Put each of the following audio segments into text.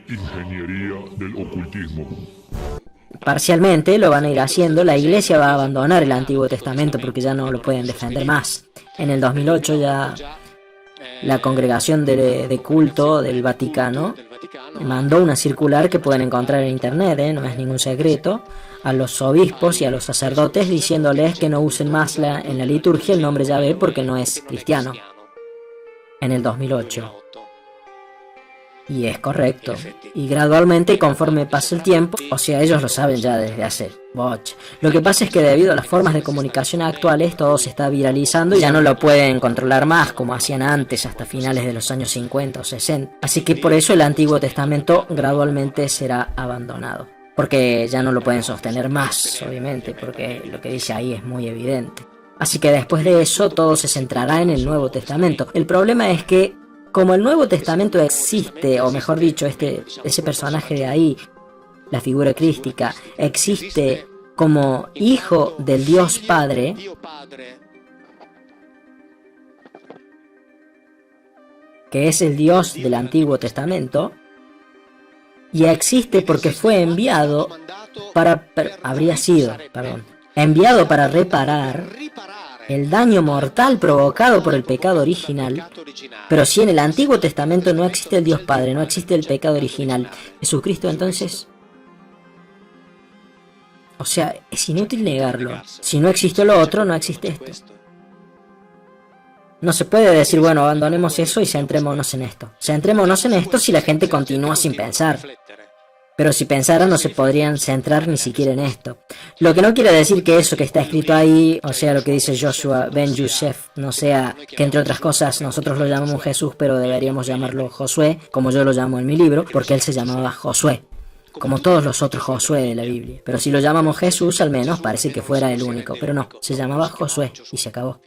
ingeniería del ocultismo. Parcialmente lo van a ir haciendo. La Iglesia va a abandonar el Antiguo Testamento porque ya no lo pueden defender más. En el 2008 ya la Congregación de Culto del Vaticano mandó una circular que pueden encontrar en internet, no es ningún secreto, a los obispos y a los sacerdotes diciéndoles que no usen más en la liturgia el nombre Yahvé porque no es cristiano. En el 2008. Y es correcto. Y gradualmente, conforme pasa el tiempo, o sea, ellos lo saben ya desde hace boch. Lo que pasa es que debido a las formas de comunicación actuales, todo se está viralizando y ya no lo pueden controlar más como hacían antes, hasta finales de los años 50 o 60. Así que por eso el Antiguo Testamento gradualmente será abandonado. Porque ya no lo pueden sostener más, obviamente, porque lo que dice ahí es muy evidente. Así que después de eso, todo se centrará en el Nuevo Testamento. El problema es que como el Nuevo Testamento existe, o mejor dicho, ese personaje de ahí, la figura crística, existe como hijo del Dios Padre, que es el Dios del Antiguo Testamento, y existe porque fue enviado enviado para reparar el daño mortal provocado por el pecado original. Pero si en el Antiguo Testamento no existe el Dios Padre, no existe el pecado original, Jesucristo entonces... O sea, es inútil negarlo. Si no existe lo otro, no existe esto. No se puede decir, bueno, abandonemos eso y centrémonos en esto. Centrémonos en esto si la gente continúa sin pensar. Pero si pensaran no se podrían centrar ni siquiera en esto. Lo que no quiere decir que eso que está escrito ahí, o sea, lo que dice Joshua ben Yosef, no sea que entre otras cosas nosotros lo llamamos Jesús, pero deberíamos llamarlo Josué, como yo lo llamo en mi libro, porque él se llamaba Josué, como todos los otros Josué de la Biblia. Pero si lo llamamos Jesús, al menos parece que fuera el único, pero no, se llamaba Josué y se acabó.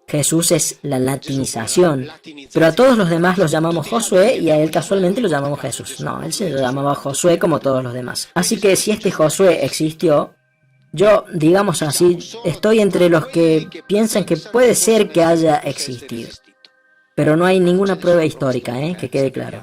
Jesús es la latinización, pero a todos los demás los llamamos Josué y a él casualmente lo llamamos Jesús. No, él se lo llamaba Josué como todos los demás. Así que si este Josué existió, yo, digamos así, estoy entre los que piensan que puede ser que haya existido. Pero no hay ninguna prueba histórica, que quede claro.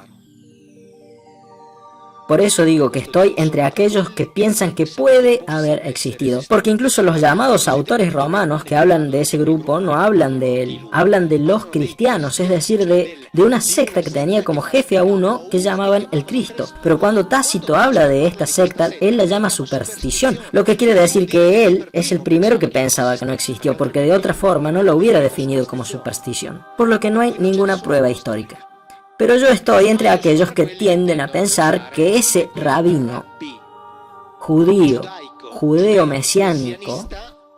Por eso digo que estoy entre aquellos que piensan que puede haber existido. Porque incluso los llamados autores romanos que hablan de ese grupo no hablan de él. Hablan de los cristianos, es decir, de una secta que tenía como jefe a uno que llamaban el Cristo. Pero cuando Tácito habla de esta secta, él la llama superstición. Lo que quiere decir que él es el primero que pensaba que no existió, porque de otra forma no lo hubiera definido como superstición. Por lo que no hay ninguna prueba histórica. Pero yo estoy entre aquellos que tienden a pensar que ese rabino judeo-mesiánico,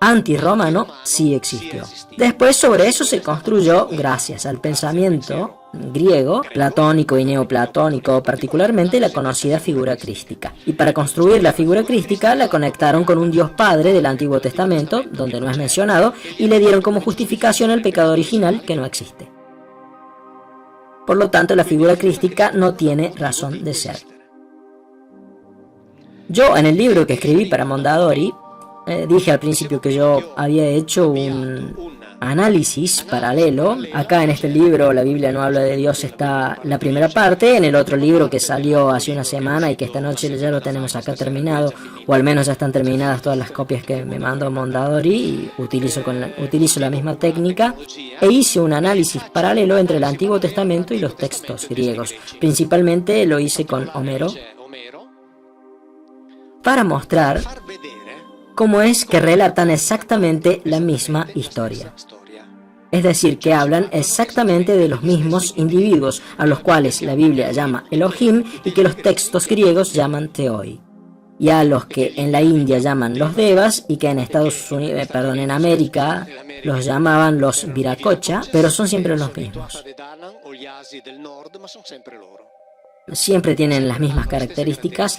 antirromano, sí existió. Después sobre eso se construyó, gracias al pensamiento griego, platónico y neoplatónico, particularmente la conocida figura crística. Y para construir la figura crística la conectaron con un Dios Padre del Antiguo Testamento, donde no es mencionado, y le dieron como justificación el pecado original que no existe. Por lo tanto, la figura crística no tiene razón de ser. Yo, en el libro que escribí para Mondadori, dije al principio que yo había hecho un análisis paralelo. Acá en este libro, La Biblia no habla de Dios, está la primera parte. En el otro libro que salió hace una semana y que esta noche ya lo tenemos acá terminado, o al menos ya están terminadas todas las copias que me mandó Mondadori, y utilizo la misma técnica, e hice un análisis paralelo entre el Antiguo Testamento y los textos griegos. Principalmente lo hice con Homero, para mostrar cómo es que relatan exactamente la misma historia. Es decir, que hablan exactamente de los mismos individuos, a los cuales la Biblia llama Elohim y que los textos griegos llaman Theoi, y a los que en la India llaman los Devas y que en en América los llamaban los Viracocha, pero son siempre los mismos. Siempre tienen las mismas características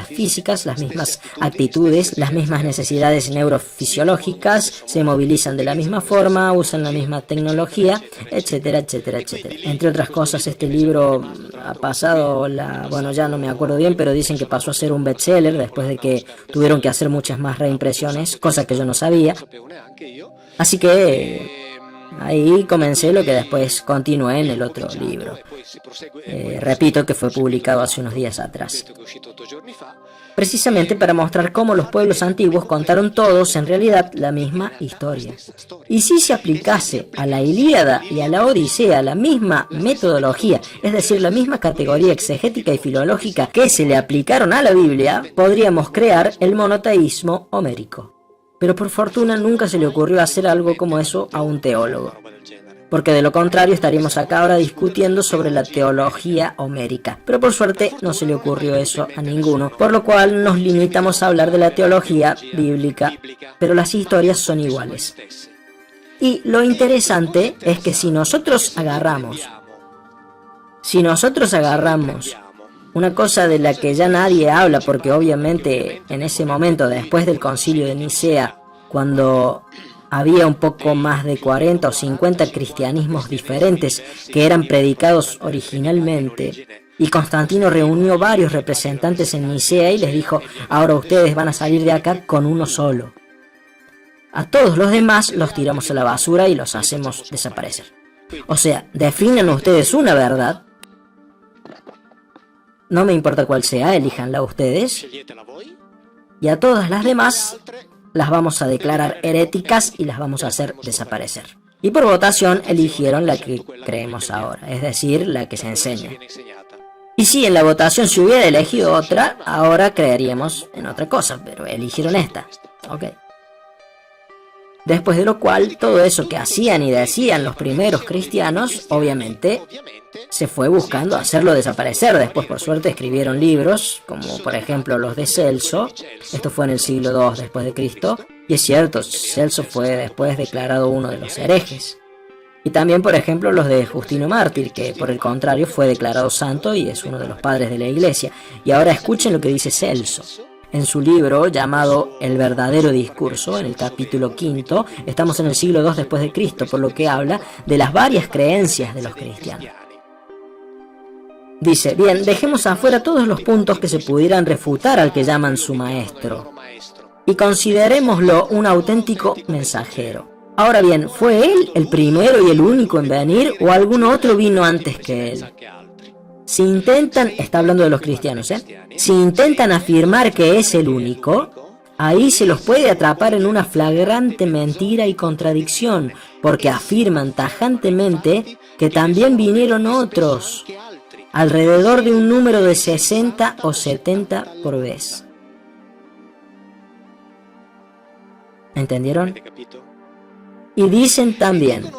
físicas, las mismas actitudes, las mismas necesidades neurofisiológicas, se movilizan de la misma forma, usan la misma tecnología, etcétera, etcétera, etcétera. Entre otras cosas, este libro ha pasado bueno, ya no me acuerdo bien, pero dicen que pasó a ser un bestseller después de que tuvieron que hacer muchas más reimpresiones, cosa que yo no sabía. Así que Ahí comencé lo que después continué en el otro libro. Repito que fue publicado hace unos días atrás. Precisamente para mostrar cómo los pueblos antiguos contaron todos en realidad la misma historia. Y si se aplicase a la Ilíada y a la Odisea la misma metodología, es decir, la misma categoría exegética y filológica que se le aplicaron a la Biblia, podríamos crear el monoteísmo homérico. Pero por fortuna nunca se le ocurrió hacer algo como eso a un teólogo, porque de lo contrario estaríamos acá ahora discutiendo sobre la teología homérica. Pero por suerte no se le ocurrió eso a ninguno, por lo cual nos limitamos a hablar de la teología bíblica, pero las historias son iguales. Y lo interesante es que si nosotros agarramos una cosa de la que ya nadie habla, porque obviamente en ese momento, después del concilio de Nicea, cuando había un poco más de 40 o 50 cristianismos diferentes que eran predicados originalmente, y Constantino reunió varios representantes en Nicea y les dijo: ahora ustedes van a salir de acá con uno solo. A todos los demás los tiramos a la basura y los hacemos desaparecer. O sea, definan ustedes una verdad, no me importa cuál sea, elíjanla ustedes, y a todas las demás las vamos a declarar heréticas y las vamos a hacer desaparecer. Y por votación eligieron la que creemos ahora, es decir, la que se enseña. Y si en la votación se hubiera elegido otra, ahora creeríamos en otra cosa, pero eligieron esta. Ok. Después de lo cual, todo eso que hacían y decían los primeros cristianos, obviamente, se fue buscando hacerlo desaparecer. Después, por suerte, escribieron libros, como por ejemplo los de Celso. Esto fue en el siglo II después de Cristo. Y es cierto, Celso fue después declarado uno de los herejes. Y también, por ejemplo, los de Justino Mártir, que por el contrario fue declarado santo y es uno de los padres de la Iglesia. Y ahora escuchen lo que dice Celso. En su libro llamado El verdadero discurso, en el capítulo 5, estamos en el siglo II después de Cristo, por lo que habla de las varias creencias de los cristianos. Dice: bien, dejemos afuera todos los puntos que se pudieran refutar al que llaman su maestro, y considerémoslo un auténtico mensajero. Ahora bien, ¿fue él el primero y el único en venir, o algún otro vino antes que él? Si intentan, está hablando de los cristianos, si intentan afirmar que es el único, ahí se los puede atrapar en una flagrante mentira y contradicción, porque afirman tajantemente que también vinieron otros, alrededor de un número de 60 o 70 por vez. ¿Entendieron? Y dicen también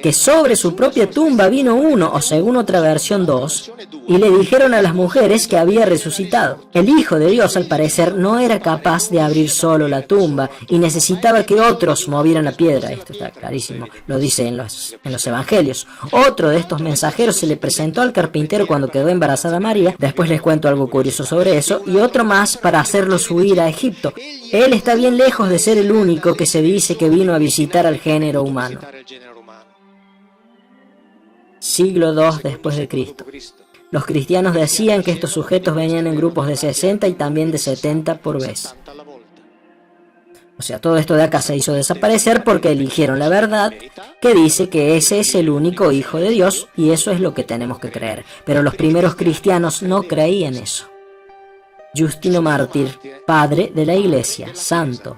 que sobre su propia tumba vino uno, o según otra versión 2, y le dijeron a las mujeres que había resucitado. El Hijo de Dios, al parecer, no era capaz de abrir solo la tumba y necesitaba que otros movieran la piedra. Esto está clarísimo, lo dice en los evangelios. Otro de estos mensajeros se le presentó al carpintero cuando quedó embarazada María. Después les cuento algo curioso sobre eso. Y otro más para hacerlos huir a Egipto. Él está bien lejos de ser el único que se dice que vino a visitar al género humano. Siglo II después de Cristo. Los cristianos decían que estos sujetos venían en grupos de 60 y también de 70 por vez. O sea, todo esto de acá se hizo desaparecer porque eligieron la verdad que dice que ese es el único Hijo de Dios y eso es lo que tenemos que creer. Pero los primeros cristianos no creían eso. Justino Mártir, padre de la Iglesia, santo.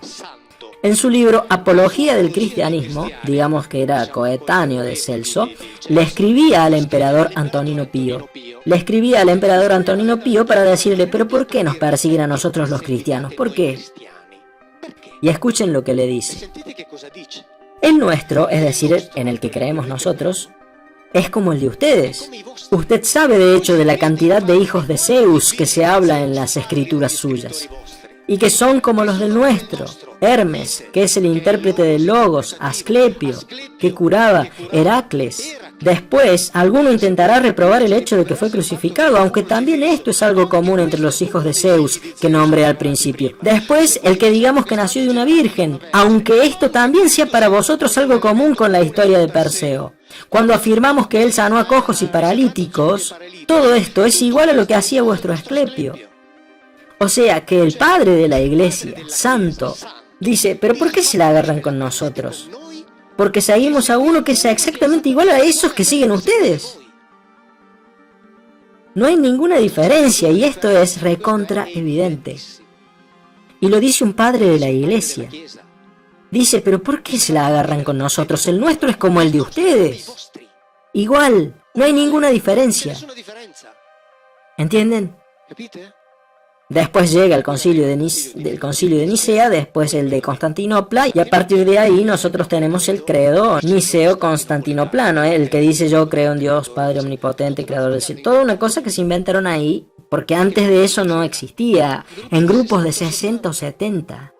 En su libro Apología del Cristianismo, digamos que era coetáneo de Celso, le escribía al emperador Antonino Pío. Para decirle: ¿pero por qué nos persiguen a nosotros los cristianos? ¿Por qué? Y escuchen lo que le dice. El nuestro, es decir, en el que creemos nosotros, es como el de ustedes. Usted sabe de hecho de la cantidad de hijos de Zeus que se habla en las escrituras suyas, y que son como los del nuestro. Hermes, que es el intérprete de Logos, Asclepio, que curaba, Heracles. Después, alguno intentará reprobar el hecho de que fue crucificado, aunque también esto es algo común entre los hijos de Zeus, que nombré al principio. Después, el que digamos que nació de una virgen, aunque esto también sea para vosotros algo común con la historia de Perseo. Cuando afirmamos que él sanó a cojos y paralíticos, todo esto es igual a lo que hacía vuestro Asclepio. O sea que el padre de la Iglesia, santo, dice: ¿pero por qué se la agarran con nosotros? porque seguimos a uno que es exactamente igual a esos que siguen ustedes. No hay ninguna diferencia y esto es recontra evidente. Y lo dice un padre de la iglesia. Dice, pero ¿por qué se la agarran con nosotros? El nuestro es como el de ustedes. Igual, no hay ninguna diferencia. ¿Entienden? Después llega el concilio del concilio de Nicea, después el de Constantinopla, y a partir de ahí nosotros tenemos el credo niceo-constantinoplano, el que dice yo creo en Dios, Padre Omnipotente, Creador del cielo. Toda una cosa que se inventaron ahí, porque antes de eso no existía, en grupos de 60 o 70.